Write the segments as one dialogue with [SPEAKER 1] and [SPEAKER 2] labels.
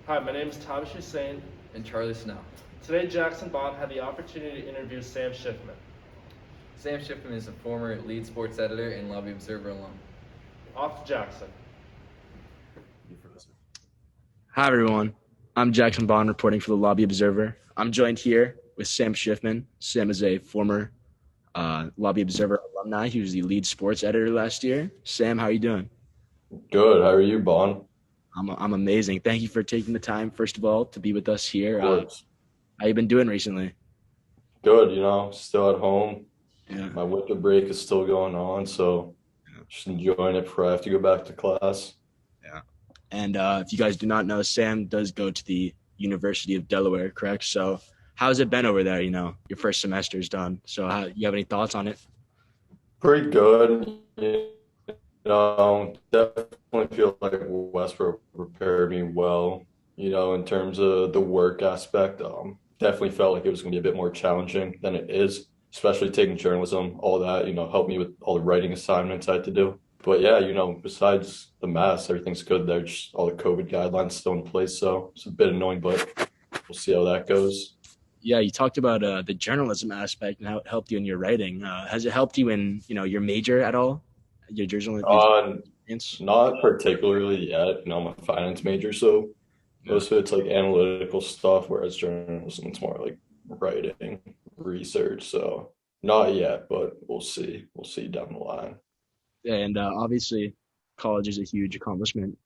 [SPEAKER 1] Hi, my name is Thomas Hussein.
[SPEAKER 2] And Charlie Snow.
[SPEAKER 1] Today, Jackson Bond had the opportunity to interview Sam Schiffman.
[SPEAKER 2] Sam Schiffman is a former lead sports editor and Lobby Observer alum.
[SPEAKER 1] Off to Jackson.
[SPEAKER 3] Hi, everyone. I'm Jackson Bond reporting for the Lobby Observer. I'm joined here with Sam Schiffman. Sam is a former Lobby Observer alumni. He was the lead sports editor last year. Sam, how are you doing?
[SPEAKER 4] Good. How are you, Bon?
[SPEAKER 3] I'm amazing. Thank you for taking the time, first of all, to be with us here.
[SPEAKER 4] Of course.
[SPEAKER 3] How you been doing recently?
[SPEAKER 4] Good, still at home.
[SPEAKER 3] Yeah.
[SPEAKER 4] My winter break is still going on, so just enjoying it before I have to go back to class.
[SPEAKER 3] Yeah. And if you guys do not know, Sam does go to the University of Delaware, correct? So how's it been over there? Your first semester is done. So you have any thoughts on it?
[SPEAKER 4] Pretty good. Definitely feel like Westbrook prepared me well, in terms of the work aspect. Definitely felt like it was going to be a bit more challenging than it is, especially taking journalism, all that, helped me with all the writing assignments I had to do. But yeah, besides the mask, everything's good there. Just all the COVID guidelines still in place, so it's a bit annoying, but we'll see how that goes.
[SPEAKER 3] Yeah, you talked about the journalism aspect and how it helped you in your writing. Has it helped you in, your major at all? Your journalism experience?
[SPEAKER 4] Not particularly yet. I'm a finance major, so most of it's like analytical stuff, whereas journalism it's more like writing, research. So not yet, but we'll see. We'll see down the line.
[SPEAKER 3] And obviously, college is a huge accomplishment.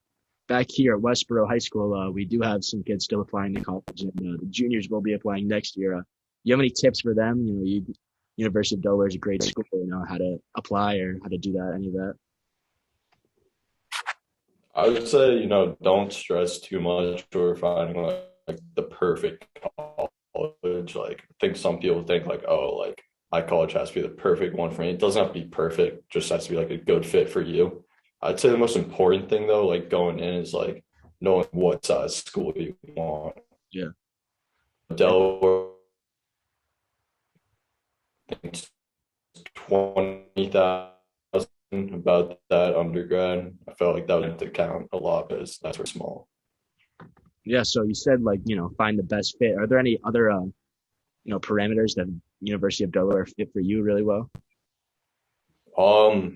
[SPEAKER 3] Back here at Westboro High School, we do have some kids still applying to college, and the juniors will be applying next year. You have any tips for them? University of Delaware is a great school. How to apply or how to do that, any of that?
[SPEAKER 4] I would say, don't stress too much or finding like the perfect college. Like I think some people think like, oh, like my college has to be the perfect one for me. It doesn't have to be perfect, just has to be like a good fit for you. I'd say the most important thing though, like going in is like knowing what size school you want.
[SPEAKER 3] Yeah.
[SPEAKER 4] Delaware, I think it's 20,000 about that undergrad. I felt like that would count a lot because that's very small.
[SPEAKER 3] Yeah. So you said find the best fit. Are there any other parameters that University of Delaware fit for you really well?
[SPEAKER 4] I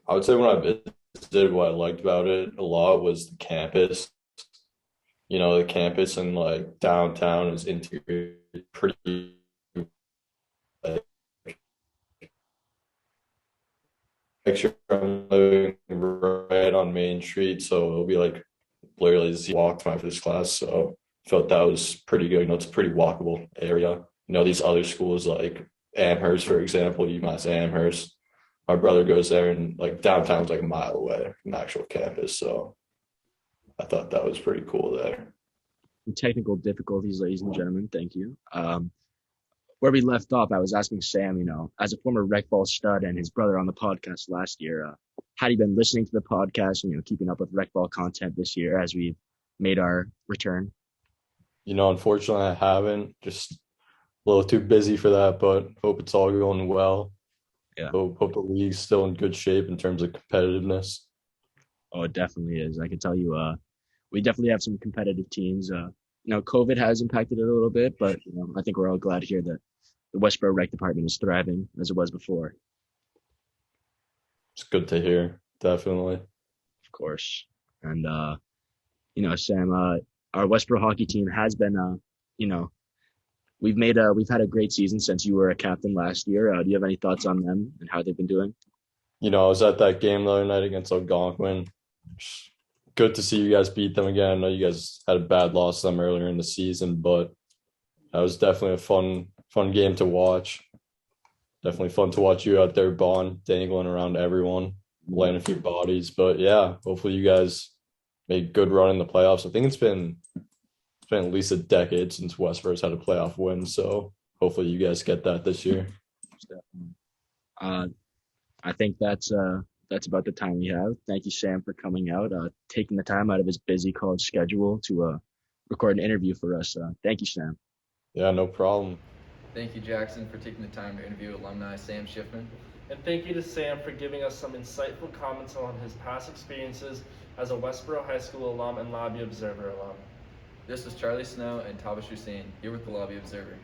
[SPEAKER 4] would say when I visited, what I liked about it a lot was the campus. The campus in like downtown is interior pretty like picture I'm living right on Main Street, so it'll be like literally just walk time for this class. So I felt that was pretty good. It's a pretty walkable area. These other schools like Amherst, for example, UMass Amherst. My brother goes there, and like downtown's like a mile away from the actual campus. So I thought that was pretty cool there.
[SPEAKER 3] Technical difficulties, ladies and gentlemen. Thank you. Where we left off, I was asking Sam, as a former rec ball stud and his brother on the podcast last year, had he been listening to the podcast and, keeping up with rec ball content this year as we made our return?
[SPEAKER 4] Unfortunately, I haven't. Just a little too busy for that, but hope it's all going well.
[SPEAKER 3] Yeah.
[SPEAKER 4] Hope the league's still in good shape in terms of competitiveness.
[SPEAKER 3] Oh, it definitely is. I can tell you, we definitely have some competitive teams. COVID has impacted it a little bit, but I think we're all glad to hear that the Westboro Rec Department is thriving as it was before.
[SPEAKER 4] It's good to hear, definitely.
[SPEAKER 3] Of course. And, Sam, our Westboro hockey team has been, we've had a great season since you were a captain last year. Do you have any thoughts on them and how they've been doing?
[SPEAKER 4] I was at that game the other night against Algonquin. Good to see you guys beat them again. I know you guys had a bad loss to them earlier in the season, but that was definitely a fun game to watch. Definitely fun to watch you out there, Bond, dangling around everyone, laying a few bodies. But yeah, hopefully you guys made a good run in the playoffs. I think it's been at least a decade since Westboro's had a playoff win, so hopefully you guys get that this year.
[SPEAKER 3] I think that's about the time we have. Thank you, Sam, for coming out, taking the time out of his busy college schedule to record an interview for us. Thank you, Sam.
[SPEAKER 4] Yeah, no problem.
[SPEAKER 2] Thank you, Jackson, for taking the time to interview alumni Sam Schiffman.
[SPEAKER 1] And thank you to Sam for giving us some insightful comments on his past experiences as a Westboro High School alum and Lobby Observer alum.
[SPEAKER 2] This was Charlie Snow and Tabish Hussein here with the Lobby Observer.